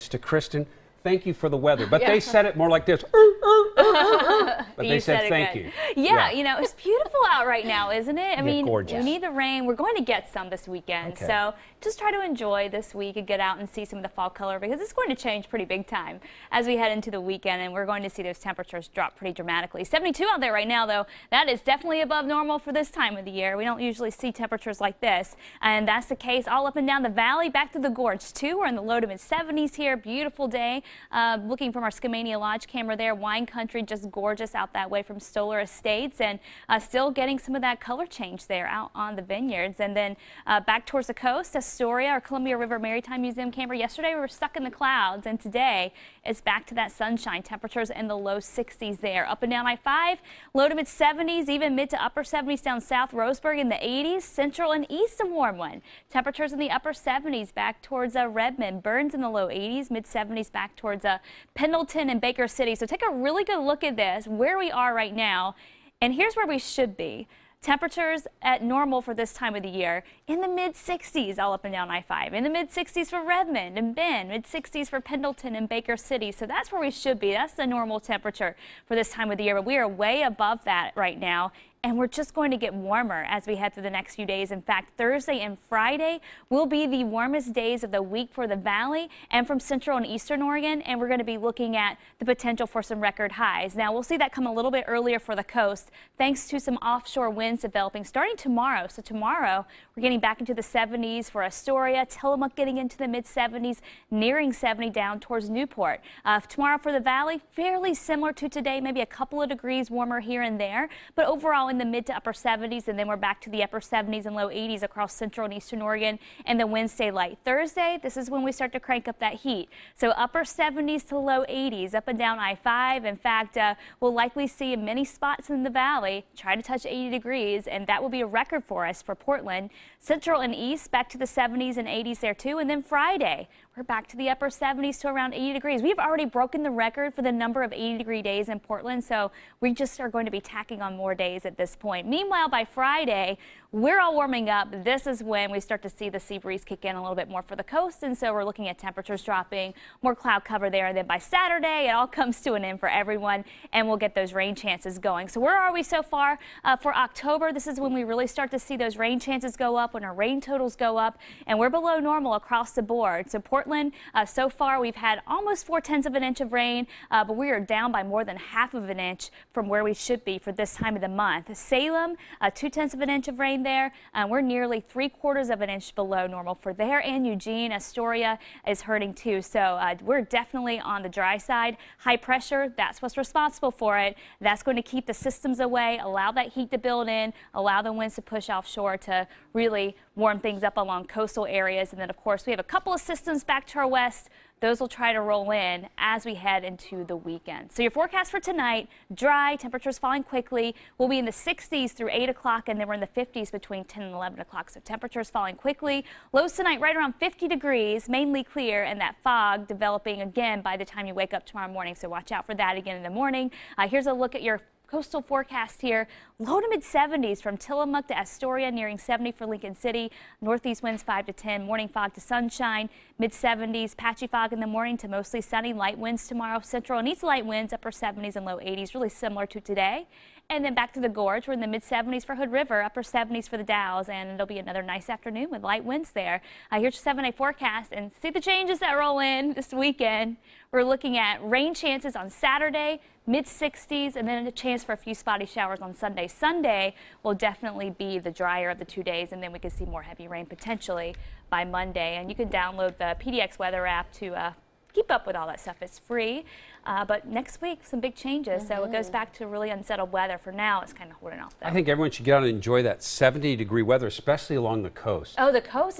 message to Kristen. Thank you for the weather. But they said it more like this. But they said thank you. Yeah, you know, it's beautiful out right now, isn't it? I mean, gorgeous. We need the rain. We're going to get some this weekend. So just try to enjoy this week and get out and see some of the fall color, because it's going to change pretty big time as we head into the weekend, and we're going to see those temperatures drop pretty dramatically. 72 out there right now, though. That is definitely above normal for this time of the year. We don't usually see temperatures like this, and that's the case all up and down the valley. Back to the gorge, too. We're in the low to mid 70s here. Beautiful day. Looking from our Skamania Lodge camera there, wine country, just gorgeous out that way from Stoller Estates, and still getting some of that color change there out on the vineyards. And then back towards the coast, Astoria, our Columbia River Maritime Museum camper. Yesterday we were stuck in the clouds, and today it's back to that sunshine. Temperatures in the low 60s there. Up and down I-5, low to mid 70s, even mid to upper 70s down south. Roseburg in the 80s, central and east a warm one. Temperatures in the upper 70s back towards Redmond. Burns in the low 80s, mid 70s back towards Pendleton and Baker City. So take a really good look at this, where we are right now, and here's where we should be. Temperatures at normal for this time of the year, in the mid-60s all up and down I-5, in the mid-60s for Redmond and Bend, mid-60s for Pendleton and Baker City. So that's where we should be. That's the normal temperature for this time of the year, but we are way above that right now. And we're just going to get warmer as we head through the next few days. In fact, Thursday and Friday will be the warmest days of the week for the valley and from central and eastern Oregon. And we're going to be looking at the potential for some record highs. Now, we'll see that come a little bit earlier for the coast, thanks to some offshore winds developing starting tomorrow. So tomorrow, we're getting back into the 70s for Astoria, Tillamook getting into the mid-70s, nearing 70 down towards Newport. Tomorrow for the valley, fairly similar to today, maybe a couple of degrees warmer here and there, but overall in the mid to upper 70s, and then we're back to the upper 70s and low 80s across central and eastern Oregon, and the winds stay light. Thursday, this is when we start to crank up that heat. So upper 70s to low 80s up and down I-5. In fact, we'll likely see in many spots in the valley try to touch 80 degrees, and that will be a record for us for Portland. Central and east back to the 70s and 80s there too. And then Friday, we're back to the upper 70s to around 80 degrees. We've already broken the record for the number of 80-degree days in Portland, so we just are going to be tacking on more days at this point. Meanwhile, by Friday, we're all warming up. This is when we start to see the sea breeze kick in a little bit more for the coast, and so we're looking at temperatures dropping, more cloud cover there. And then by Saturday, it all comes to an end for everyone, and we'll get those rain chances going. So where are we so far for October? This is when we really start to see those rain chances go up, when our rain totals go up, and we're below normal across the board. So Portland, so far we've had almost 4/10 of an inch of rain, but we are down by more than half of an inch from where we should be for this time of the month. Salem, 2/10 of an inch of rain there. We're nearly 3/4 of an inch below normal for there, and Eugene, Astoria is hurting too. So we're definitely on the dry side. High pressure, that's what's responsible for it. That's going to keep the systems away, allow that heat to build in, allow the winds to push offshore to really warm things up along coastal areas. And then, of course, we have a couple of systems back to our west. Those will try to roll in as we head into the weekend. So your forecast for tonight, dry, temperatures falling quickly. We'll be in the 60s through 8 o'clock, and then we're in the 50s between 10 and 11 o'clock. So temperatures falling quickly. Lows tonight right around 50 degrees, mainly clear, and that fog developing again by the time you wake up tomorrow morning. So watch out for that again in the morning. Here's a look at your coastal forecast here. Low to mid 70s from Tillamook to Astoria, nearing 70 for Lincoln City. Northeast winds 5 to 10. Morning fog to sunshine. Mid 70s. Patchy fog in the morning to mostly sunny. Light winds tomorrow. Central and east light winds upper 70s and low 80s. Really similar to today. And then back to the gorge. We're in the mid 70s for Hood River. Upper 70s for the Dalles. And it'll be another nice afternoon with light winds there. Here's your 7-day forecast. And see the changes that roll in this weekend. We're looking at rain chances on Saturday, mid-60s, and then a chance for a few spotty showers on Sunday. Sunday will definitely be the drier of the 2 days, and then we could see more heavy rain potentially by Monday. And you can download the PDX weather app to keep up with all that stuff. It's free. But next week, some big changes. So it goes back to really unsettled weather. For now, it's kind of holding off, though. I think everyone should get out and enjoy that 70-degree weather, especially along the coast. Oh, the coast.